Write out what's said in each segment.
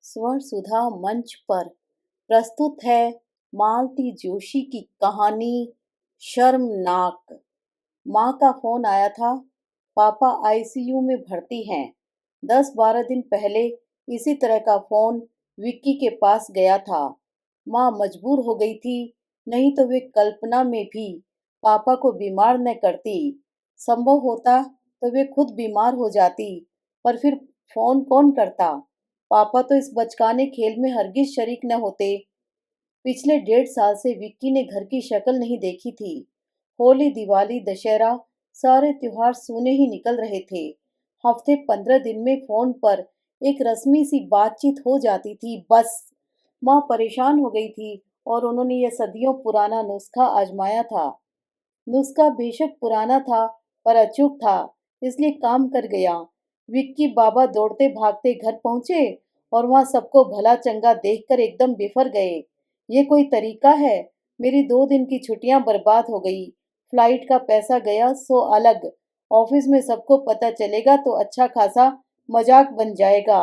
स्वर सुधा मंच पर प्रस्तुत है मालती जोशी की कहानी शर्मनाक। माँ का फोन आया था। पापा आईसीयू में भर्ती हैं। 10-12 दिन पहले इसी तरह का फोन विक्की के पास गया था। माँ मजबूर हो गई थी, नहीं तो वे कल्पना में भी पापा को बीमार न करती। संभव होता तो वे खुद बीमार हो जाती, पर फिर फोन कौन करता। पापा तो इस बचकाने खेल में हरगिज शरीक न होते। पिछले 1.5 साल से विक्की ने घर की शक्ल नहीं देखी थी। होली, दिवाली, दशहरा, सारे त्योहार सूने ही निकल रहे थे। हफ्ते 15 दिन में फोन पर एक रस्मी सी बातचीत हो जाती थी, बस। माँ परेशान हो गई थी और उन्होंने यह सदियों पुराना नुस्खा आजमाया था। नुस्खा बेशक पुराना था, पर अचूक था, इसलिए काम कर गया। विक्की बाबा दौड़ते भागते घर पहुंचे और वहां सबको भला चंगा देखकर एकदम बिफर गए। ये कोई तरीका है? मेरी 2 दिन की छुट्टियां बर्बाद हो गई। फ्लाइट का पैसा गया सो अलग। ऑफिस में सबको पता चलेगा तो अच्छा खासा मजाक बन जाएगा।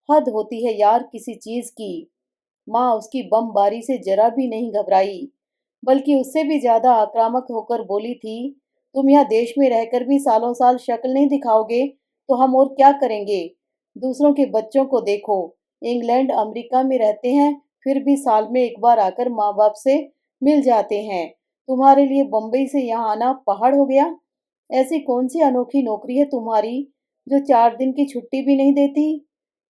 हद होती है यार किसी चीज की। माँ उसकी बमबारी से जरा भी नहीं घबराई, बल्कि उससे भी ज्यादा आक्रामक होकर बोली थी, तुम यहाँ देश में रहकर भी सालों साल शक्ल नहीं दिखाओगे तो हम और क्या करेंगे। दूसरों के बच्चों को देखो, इंग्लैंड अमेरिका में रहते हैं, फिर भी साल में एक बार आकर माँ बाप से मिल जाते हैं। तुम्हारे लिए बम्बई से यहाँ आना पहाड़ हो गया। ऐसी कौन सी अनोखी नौकरी है तुम्हारी जो 4 दिन की छुट्टी भी नहीं देती।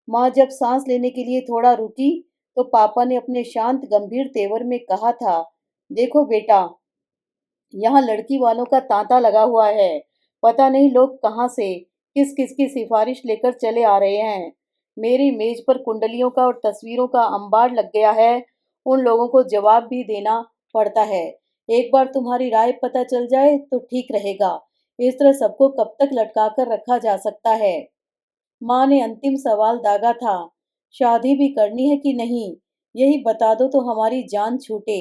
माँ जब सांस लेने के लिए थोड़ा रुकी तो पापा ने अपने शांत गंभीर तेवर में कहा था, देखो बेटा, यहाँ लड़की वालों का तांता लगा हुआ है। पता नहीं लोग कहाँ से किस किस की सिफारिश लेकर चले आ रहे हैं। मेरी मेज पर कुंडलियों का और तस्वीरों का अंबार लग गया है। उन लोगों को जवाब भी देना पड़ता है। एक बार तुम्हारी राय पता चल जाए तो ठीक रहेगा। इस तरह सबको कब तक लटका कर रखा जा सकता है। माँ ने अंतिम सवाल दागा था, शादी भी करनी है कि नहीं, यही बता दो तो हमारी जान छूटे।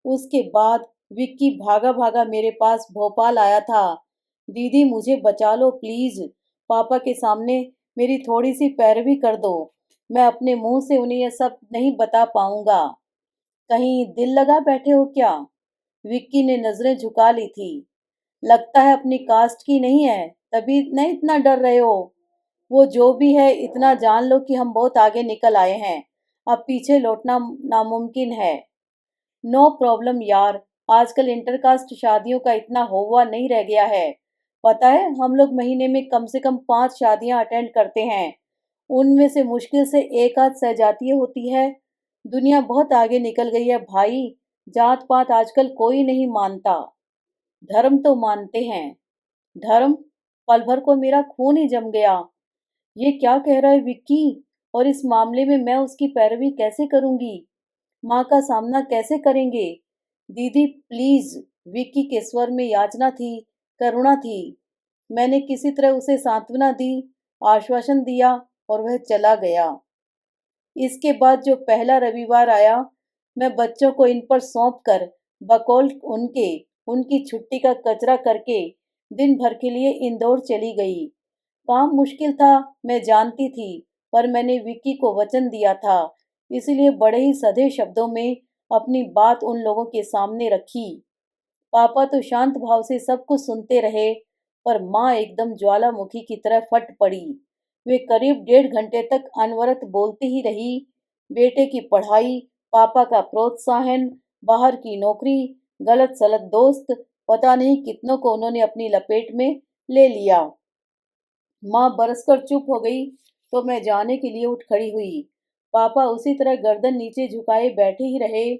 उसके बाद विक्की भागा भागा मेरे पास भोपाल आया था। दीदी मुझे बचा लो प्लीज। पापा के सामने मेरी थोड़ी सी पैरवी कर दो। मैं अपने मुंह से उन्हें यह सब नहीं बता पाऊंगा। कहीं दिल लगा बैठे हो क्या? विक्की ने नजरें झुका ली थी। लगता है अपनी कास्ट की नहीं है, तभी नहीं इतना डर रहे हो। वो जो भी है, इतना जान लो कि हम बहुत आगे निकल आए हैं। अब पीछे लौटना नामुमकिन है। नो प्रॉब्लम यार, आजकल इंटरकास्ट शादियों का इतना होवा नहीं रह गया है। पता है हम लोग महीने में कम से कम 5 शादियां अटेंड करते हैं। उनमें से मुश्किल से एक आध सहजातीय होती है। दुनिया बहुत आगे निकल गई है भाई। जात पात आजकल कोई नहीं मानता। धर्म तो मानते हैं। धर्म? पल भर को मेरा खून ही जम गया। ये क्या कह रहा है विक्की? और इस मामले में मैं उसकी पैरवी कैसे करूंगी? माँ का सामना कैसे करेंगे? दीदी प्लीज। विक्की के स्वर में याचना थी, करुणा थी। मैंने किसी तरह उसे सांत्वना दी, आश्वासन दिया और वह चला गया। इसके बाद जो पहला रविवार आया, मैं बच्चों को इन पर सौंप कर बकौल उनकी छुट्टी का कचरा करके दिन भर के लिए इंदौर चली गई। काम मुश्किल था, मैं जानती थी, पर मैंने विक्की को वचन दिया था, इसलिए बड़े ही सधे शब्दों में अपनी बात उन लोगों के सामने रखी। पापा तो शांत भाव से सब कुछ सुनते रहे, पर माँ एकदम ज्वालामुखी की तरह फट पड़ी। वे करीब 1.5 घंटे तक अनवरत बोलती ही रही। बेटे की पढ़ाई, पापा का प्रोत्साहन, बाहर की नौकरी, गलत सलत दोस्त, पता नहीं कितनों को उन्होंने अपनी लपेट में ले लिया। माँ बरसकर चुप हो गई तो मैं जाने के लिए उठ खड़ी हुई। पापा उसी तरह गर्दन नीचे झुकाए बैठे ही रहे।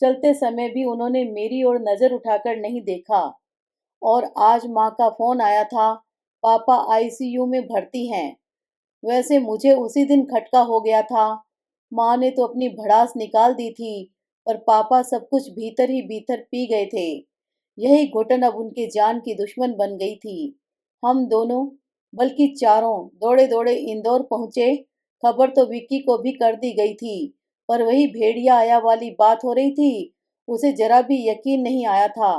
चलते समय भी उन्होंने मेरी ओर नजर उठाकर नहीं देखा। और आज माँ का फोन आया था, पापा आईसीयू में भर्ती हैं। वैसे मुझे उसी दिन खटका हो गया था। माँ ने तो अपनी भड़ास निकाल दी थी, पर पापा सब कुछ भीतर ही भीतर पी गए थे। यही घुटन अब उनके जान की दुश्मन बन गई थी। हम दोनों, बल्कि चारों, दौड़े दौड़े इंदौर पहुंचे। खबर तो विक्की को भी कर दी गई थी, पर वही भेड़िया आया वाली बात हो रही थी। उसे जरा भी यकीन नहीं आया था।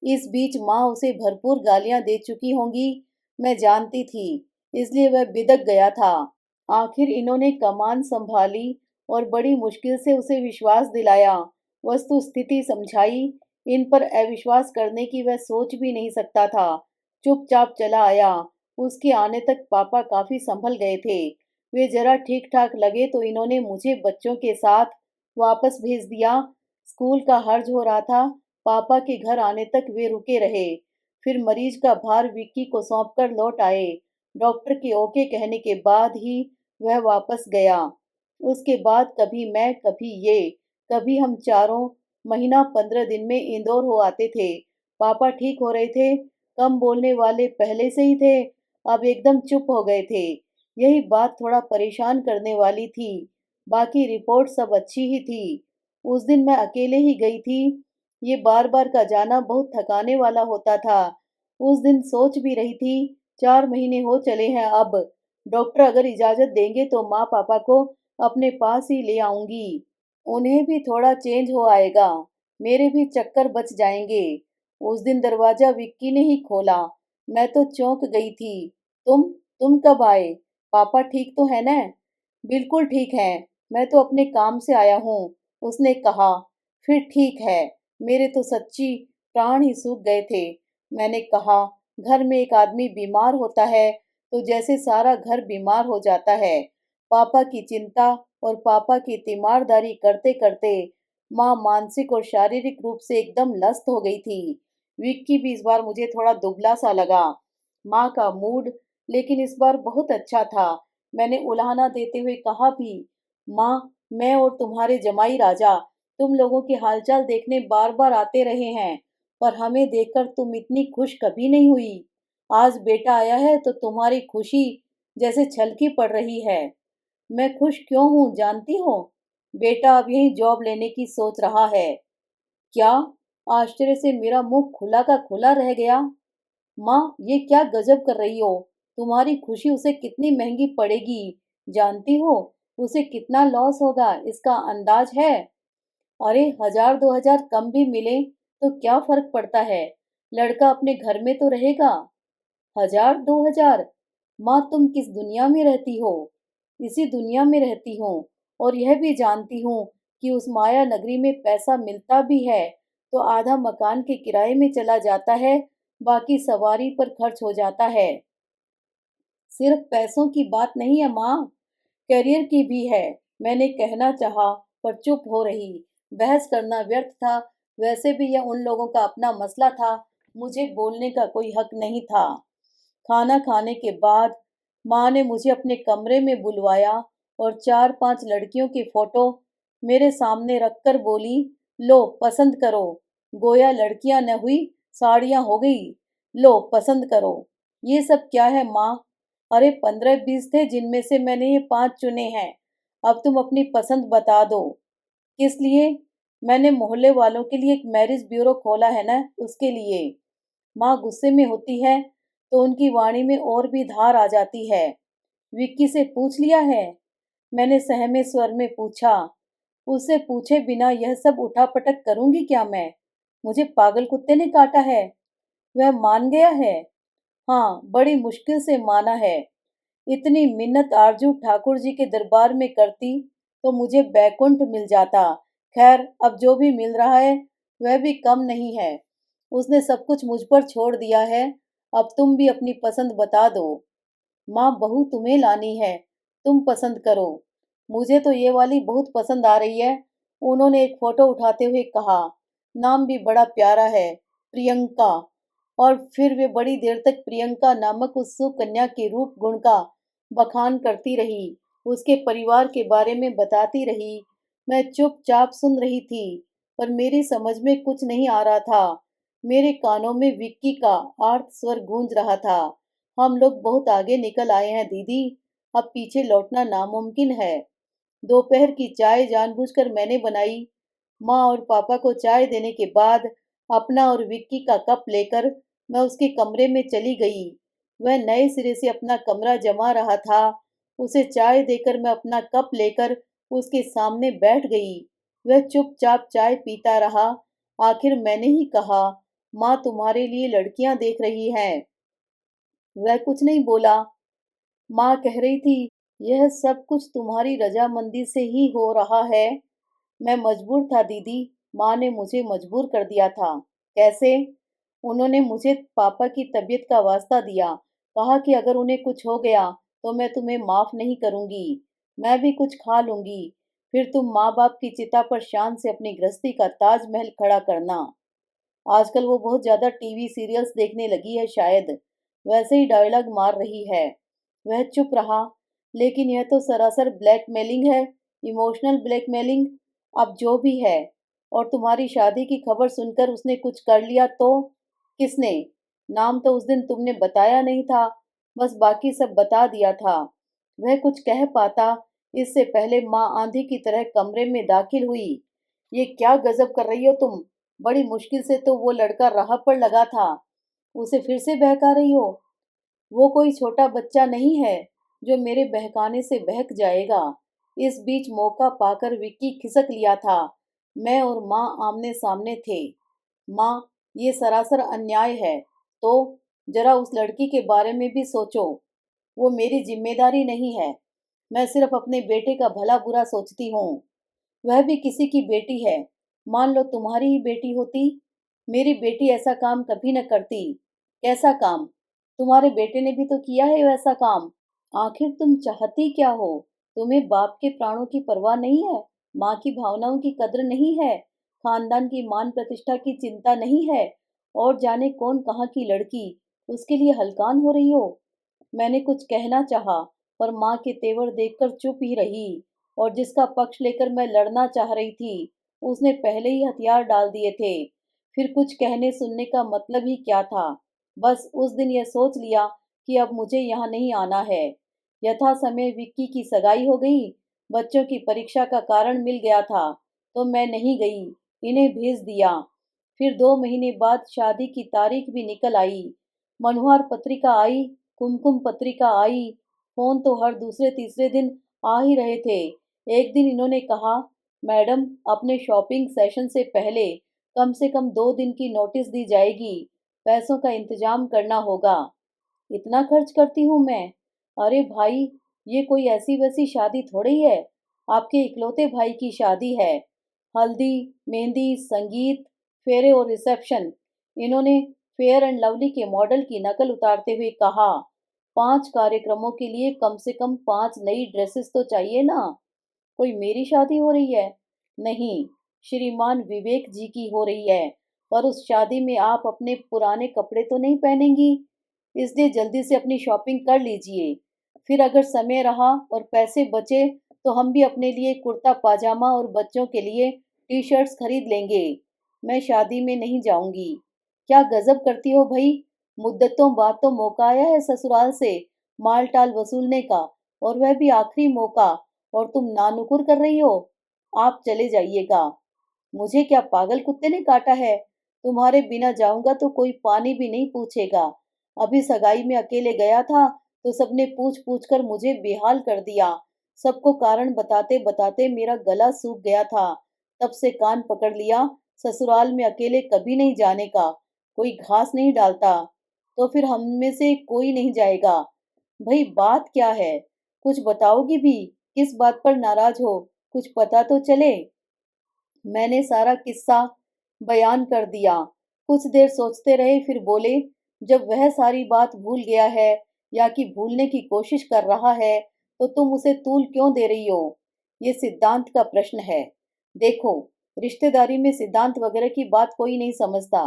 इस बीच माँ उसे भरपूर गालियां दे चुकी होंगी, मैं जानती थी, इसलिए वह बिदक गया था। आखिर इन्होंने कमान संभाली और बड़ी मुश्किल से उसे विश्वास दिलाया, वस्तु स्थिति समझाई। इन पर अविश्वास करने की वह सोच भी नहीं सकता था। चुपचाप चला आया। उसके आने तक पापा काफी संभल गए थे। वे जरा ठीक ठाक लगे तो इन्होंने मुझे बच्चों के साथ वापस भेज दिया। स्कूल का हर्ज हो रहा था। पापा के घर आने तक वे रुके रहे। फिर मरीज का भार विक्की को सौंपकर लौट आए। डॉक्टर के ओके कहने के बाद ही वह वापस गया। उसके बाद कभी मैं, कभी ये, कभी हम चारों महीना 15 दिन में इंदौर हो आते थे। पापा ठीक हो रहे थे। कम बोलने वाले पहले से ही थे, अब एकदम चुप हो गए थे। यही बात थोड़ा परेशान करने वाली थी। बाकी रिपोर्ट सब अच्छी ही थी। उस दिन मैं अकेले ही गई थी। ये बार बार का जाना बहुत थकाने वाला होता था। उस दिन सोच भी रही थी, 4 महीने हो चले हैं अब। डॉक्टर अगर इजाजत देंगे तो माँ पापा को अपने पास ही ले आऊंगी। उन्हें भी थोड़ा चेंज हो आएगा। मेरे भी चक्कर बच जाएंगे। उस दिन दरवाजा विक्की ने ही खोला। मैं तो चौंक गई थी। तुम कब आए? पापा ठीक तो है ना? बिल्कुल ठीक है। मैं तो अपने काम से आया हूँ, उसने कहा। फिर ठीक है। मेरे तो सच्ची प्राण ही सूख गए थे। मैंने कहा, घर में एक आदमी बीमार होता है तो जैसे सारा घर बीमार हो जाता है। पापा की चिंता और पापा की तीमारदारी करते करते माँ मानसिक और शारीरिक रूप से एकदम लस्त हो गई थी। विक्की भी इस बार मुझे थोड़ा दुबला सा लगा। माँ का मूड लेकिन इस बार बहुत अच्छा था। मैंने उलाहना देते हुए कहा भी, माँ, मैं और तुम्हारे जमाई राजा तुम लोगों के हालचाल देखने बार बार आते रहे हैं, पर हमें देखकर तुम इतनी खुश कभी नहीं हुई। आज बेटा आया है तो तुम्हारी खुशी जैसे छलकी पड़ रही है। मैं खुश क्यों हूँ जानती हो? बेटा अब यही जॉब लेने की सोच रहा है। क्या? आश्चर्य से मेरा मुंह खुला का खुला रह गया। माँ, ये क्या गजब कर रही हो? तुम्हारी खुशी उसे कितनी महंगी पड़ेगी, जानती हो? उसे कितना लॉस होगा, इसका अंदाज है? अरे 1000-2000 कम भी मिले तो क्या फर्क पड़ता है? लड़का अपने घर में तो रहेगा। 1000-2000? माँ, तुम किस दुनिया में रहती हो? इसी दुनिया में रहती हूँ, और यह भी जानती हूँ कि उस माया नगरी में पैसा मिलता भी है तो आधा मकान के किराए में चला जाता है, बाकी सवारी पर खर्च हो जाता है। सिर्फ पैसों की बात नहीं है माँ, करियर की भी है। मैंने कहना चाहा पर चुप हो रही। बहस करना व्यर्थ था। वैसे भी यह उन लोगों का अपना मसला था, मुझे बोलने का कोई हक नहीं था। खाना खाने के बाद माँ ने मुझे अपने कमरे में बुलवाया और 4-5 लड़कियों की फोटो मेरे सामने रखकर बोली, लो पसंद करो। गोया लड़कियां न हुई, साड़ियां हो गई। लो पसंद करो। ये सब क्या है माँ? अरे 15-20 थे जिनमें से मैंने ये 5 चुने हैं। अब तुम अपनी पसंद बता दो। किस लिए? मैंने मोहल्ले वालों के लिए एक मैरिज ब्यूरो खोला है ना, उसके लिए। माँ गुस्से में होती है तो उनकी वाणी में और भी धार आ जाती है। विक्की से पूछ लिया है? मैंने सहमे स्वर में पूछा। उससे पूछे बिना यह सब उठापटक करूंगी क्या मैं? मुझे पागल कुत्ते ने काटा है? वह मान गया है? हाँ, बड़ी मुश्किल से माना है। इतनी मिन्नत आरजू ठाकुर जी के दरबार में करती तो मुझे बैकुंठ मिल जाता। खैर, अब जो भी मिल रहा है वह भी कम नहीं है। उसने सब कुछ मुझ पर छोड़ दिया है। अब तुम भी अपनी पसंद बता दो। माँ, बहू तुम्हें लानी है, तुम पसंद करो। मुझे तो ये वाली बहुत पसंद आ रही है। उन्होंने एक फोटो उठाते हुए कहा। नाम भी बड़ा प्यारा है, प्रियंका। और फिर वे बड़ी देर तक प्रियंका नामक उस सुकन्या के रूप गुण का बखान करती रही, उसके परिवार के बारे में बताती रही। मैं चुपचाप सुन रही थी, पर मेरी समझ में कुछ नहीं आ रहा था। मेरे कानों में विक्की का आर्त स्वर गूंज रहा था। हम लोग बहुत आगे निकल आए हैं दीदी, अब पीछे लौटना नामुमकिन है। दोपहर की चाय जानबूझकर मैंने बनाई। माँ और पापा को चाय देने के बाद अपना और विक्की का कप लेकर मैं उसके कमरे में चली गई। वह नए सिरे से अपना कमरा जमा रहा था। उसे चाय देकर मैं अपना कप लेकर उसके सामने बैठ गई। वह चुपचाप चाय पीता रहा। आखिर मैंने ही कहा, माँ तुम्हारे लिए लड़कियां देख रही हैं। वह कुछ नहीं बोला। माँ कह रही थी, यह सब कुछ तुम्हारी रजामंदी से ही हो रहा है। मैं मजबूर था दीदी, माँ ने मुझे मजबूर कर दिया था। कैसे? उन्होंने मुझे पापा की तबीयत का वास्ता दिया, कहा कि अगर उन्हें कुछ हो गया तो मैं तुम्हें माफ नहीं करूंगी, मैं भी कुछ खा लूंगी, फिर तुम माँ बाप की चिता पर शान से अपनी गृहस्थी का ताजमहल खड़ा करना। आजकल वो बहुत ज्यादा टीवी सीरियल्स देखने लगी है शायद, वैसे ही डायलॉग मार रही है। वह चुप रहा। लेकिन यह तो सरासर ब्लैकमेलिंग है, इमोशनल ब्लैकमेलिंग। अब जो भी है। और तुम्हारी शादी की खबर सुनकर उसने कुछ कर लिया तो? किसने? नाम तो उस दिन तुमने बताया नहीं था, बस बाकी सब बता दिया था। वह कुछ कह पाता इससे पहले माँ आंधी की तरह कमरे में दाखिल हुई। ये क्या गजब कर रही हो तुम? बड़ी मुश्किल से तो वो लड़का राह पर लगा था, उसे फिर से बहका रही हो। वो कोई छोटा बच्चा नहीं है जो मेरे बहकाने से बहक जाएगा। इस बीच मौका पाकर विक्की खिसक लिया था। मैं और माँ आमने सामने थे। माँ, ये सरासर अन्याय है। तो जरा उस लड़की के बारे में भी सोचो। वो मेरी जिम्मेदारी नहीं है। मैं सिर्फ अपने बेटे का भला बुरा सोचती हूँ। वह भी किसी की बेटी है। मान लो तुम्हारी ही बेटी होती। मेरी बेटी ऐसा काम कभी न करती। कैसा काम? तुम्हारे बेटे ने भी तो किया है वैसा काम। आखिर तुम चाहती क्या हो? तुम्हें बाप के प्राणों की परवाह नहीं है? माँ की भावनाओं की कद्र नहीं है? खानदान की मान प्रतिष्ठा की चिंता नहीं है? और जाने कौन कहाँ की लड़की, उसके लिए हलकान हो रही हो? मैंने कुछ कहना चाहा, पर माँ के तेवर देखकर चुप ही रही। और जिसका पक्ष लेकर मैं लड़ना चाह रही थी, उसने पहले ही हथियार डाल दिए थे। फिर कुछ कहने सुनने का मतलब ही क्या था? बस उस दिन यह सोच लिया कि अब मुझे यहाँ नहीं आना है। यथा समय विक्की की सगाई हो गई, बच्चों की परीक्षा का कारण मिल गया था, तो मैं नहीं गई, इन्हें भेज दिया। फिर 2 महीने बाद शादी की तारीख भी निकल आई। मनोहर पत्रिका आई, कुमकुम पत्रिका आई, फोन तो हर दूसरे तीसरे दिन आ ही रहे थे। एक दिन इन्होंने कहा, मैडम, अपने शॉपिंग सेशन से पहले कम से कम 2 दिन की नोटिस दी जाएगी, पैसों का इंतजाम करना होगा। इतना खर्च करती हूँ मैं? अरे भाई, ये कोई ऐसी वैसी शादी थोड़ी है, आपके इकलौते भाई की शादी है। हल्दी, मेहंदी, संगीत, फेरे और रिसेप्शन। इन्होंने फेयर एंड लवली के मॉडल की नकल उतारते हुए कहा, 5 कार्यक्रमों के लिए कम से कम 5 नई ड्रेसेस तो चाहिए ना। कोई मेरी शादी हो रही है? नहीं, श्रीमान विवेक जी की हो रही है। पर उस शादी में आप अपने पुराने कपड़े तो नहीं पहनेंगी, इसलिए जल्दी से अपनी शॉपिंग कर लीजिए। फिर अगर समय रहा और पैसे बचे तो हम भी अपने लिए कुर्ता पाजामा और बच्चों के लिए टी शर्ट्स खरीद लेंगे। मैं शादी में नहीं जाऊंगी। क्या गजब करती हो भाई? मुद्दतों बाद तो मौका आया है ससुराल से माल टाल वसूलने का, और वह भी आखिरी मौका, और तुम नानुकुर कर रही हो। आप चले जाइएगा। मुझे क्या पागल कुत्ते ने काटा है? तुम्हारे बिना जाऊंगा तो कोई पानी भी नहीं पूछेगा। अभी सगाई में अकेले गया था तो सबने पूछ पूछ कर मुझे बेहाल कर दिया। सबको कारण बताते बताते मेरा गला सूख गया था। तब से कान पकड़ लिया, ससुराल में अकेले कभी नहीं जाने का। कोई घास नहीं डालता तो फिर हम में से कोई नहीं जाएगा। भाई बात क्या है? कुछ बताओगी भी? किस बात पर नाराज हो? कुछ पता तो चले। मैंने सारा किस्सा बयान कर दिया। कुछ देर सोचते रहे, फिर बोले, जब वह सारी बात भूल गया है या कि भूलने की कोशिश कर रहा है, तो तुम उसे तूल क्यों दे रही हो? ये सिद्धांत का प्रश्न है। देखो, रिश्तेदारी में सिद्धांत वगैरह की बात कोई नहीं समझता।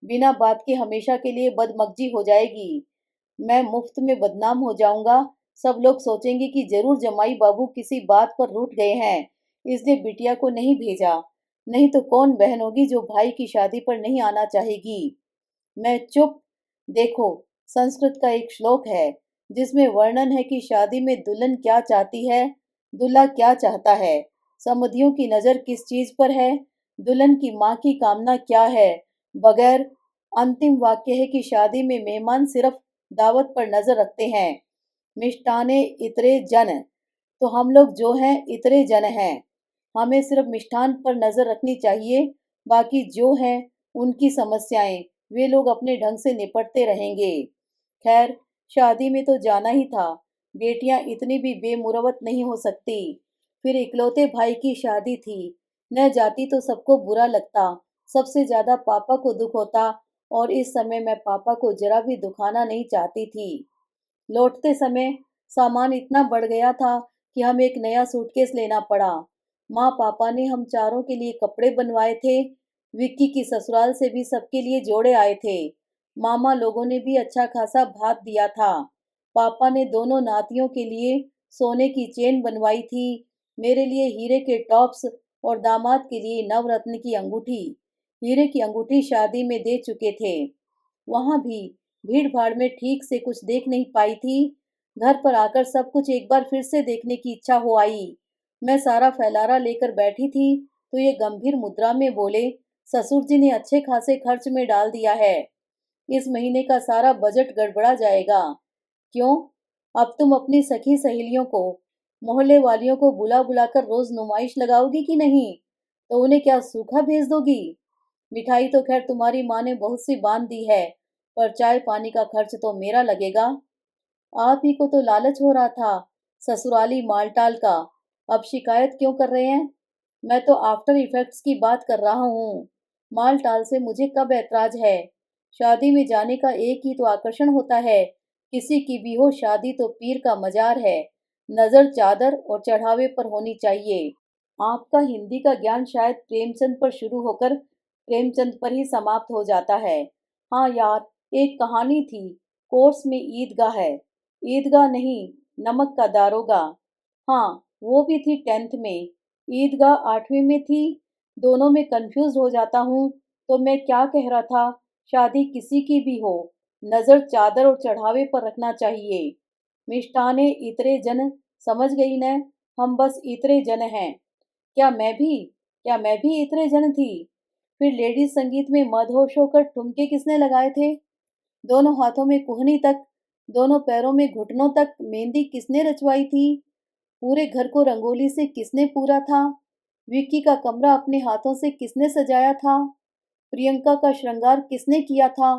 बिना बात के हमेशा के लिए बदमगजी हो जाएगी। मैं मुफ्त में बदनाम हो जाऊंगा। सब लोग सोचेंगे कि जरूर जमाई बाबू किसी बात पर रूठ गए हैं, इसलिए बिटिया को नहीं भेजा। नहीं तो कौन बहन होगी जो भाई की शादी पर नहीं आना चाहेगी? मैं चुप। देखो, संस्कृत का एक श्लोक है जिसमें वर्णन है कि शादी में दुल्हन क्या चाहती है, दूल्हा क्या चाहता है, समधियों की नजर किस चीज पर है, दुल्हन की माँ की कामना क्या है, बगैर। अंतिम वाक्य है कि शादी में मेहमान सिर्फ दावत पर नजर रखते हैं। मिष्ठाने इतरे जन। तो हम लोग जो हैं इतरे जन हैं। हमें सिर्फ मिष्ठान पर नजर रखनी चाहिए। बाकी जो हैं उनकी समस्याएं वे लोग अपने ढंग से निपटते रहेंगे। खैर, शादी में तो जाना ही था। बेटियां इतनी भी बेमुरवत नहीं हो सकती। फिर इकलौते भाई की शादी थी। न जाती तो सबको बुरा लगता, सबसे ज्यादा पापा को दुख होता, और इस समय मैं पापा को जरा भी दुखाना नहीं चाहती थी। लौटते समय सामान इतना बढ़ गया था कि हमें एक नया सूटकेस लेना पड़ा। माँ पापा ने हम चारों के लिए कपड़े बनवाए थे। विक्की की ससुराल से भी सबके लिए जोड़े आए थे। मामा लोगों ने भी अच्छा खासा भात दिया था। पापा ने दोनों नातियों के लिए सोने की चेन बनवाई थी, मेरे लिए हीरे के टॉप्स और दामाद के लिए नवरत्न की अंगूठी। हीरे की अंगूठी शादी में दे चुके थे। वहां भी भीड़ भाड़ में ठीक से कुछ देख नहीं पाई थी। घर पर आकर सब कुछ एक बार फिर से देखने की इच्छा हो आई। मैं सारा फैलारा लेकर बैठी थी तो ये गंभीर मुद्रा में बोले, ससुर जी ने अच्छे खासे खर्च में डाल दिया है। इस महीने का सारा बजट गड़बड़ा जाएगा। क्यों? अब तुम अपनी सखी सहेलियों को, मोहल्ले वालियों को बुला बुलाकर रोज नुमाइश लगाओगी कि नहीं? तो उन्हें क्या सूखा भेज दोगी? मिठाई तो खैर तुम्हारी माँ ने बहुत सी बांध दी है, पर चाय पानी का खर्च तो मेरा लगेगा। आप ही को तो लालच हो रहा था ससुराली मालटाल का। अब शिकायत क्यों कर रहे हैं? मैं तो आफ्टर इफेक्ट्स की बात कर रहा हूँ। मालटाल से मुझे कब ऐतराज है? शादी में जाने का एक ही तो आकर्षण होता है, किसी की भी हो शादी तो पीर का मजार है। नजर चादर और चढ़ावे पर होनी चाहिए। आपका हिंदी का ज्ञान शायद प्रेमचंद पर शुरू होकर प्रेमचंद पर ही समाप्त हो जाता है। हाँ यार, एक कहानी थी, कोर्स में ईदगाह है। ईदगाह नहीं, नमक का दारोगा। हाँ, वो भी थी 10th में। ईदगाह 8वीं में थी। दोनों में कंफ्यूज हो जाता हूँ। तो मैं क्या कह रहा था, शादी किसी की भी हो, नजर चादर और चढ़ावे पर रखना चाहिए। मिष्ठाने इतरे जन, समझ गई न? हम बस इतरे जन हैं। क्या मैं भी क्या मैं भी इतने जन थी? फिर लेडीज संगीत में मदहोश होकर ठुमके किसने लगाए थे? दोनों हाथों में कुहनी तक, दोनों पैरों में घुटनों तक मेहंदी किसने रचवाई थी? पूरे घर को रंगोली से किसने पूरा था? विक्की का कमरा अपने हाथों से किसने सजाया था? प्रियंका का श्रृंगार किसने किया था?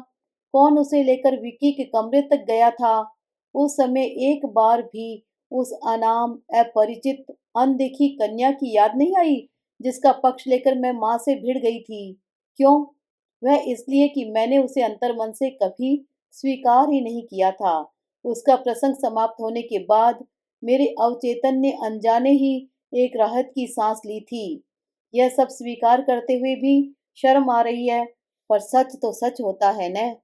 कौन उसे लेकर विक्की के कमरे तक गया था? उस समय एक बार भी उस अनाम, अपरिचित, अनदेखी कन्या की याद नहीं आई जिसका पक्ष लेकर मैं माँ से भिड़ गई थी। क्यों? वह इसलिए कि मैंने उसे अंतर्मन से कभी स्वीकार ही नहीं किया था। उसका प्रसंग समाप्त होने के बाद मेरे अवचेतन ने अनजाने ही एक राहत की सांस ली थी। यह सब स्वीकार करते हुए भी शर्म आ रही है, पर सच तो सच होता है न।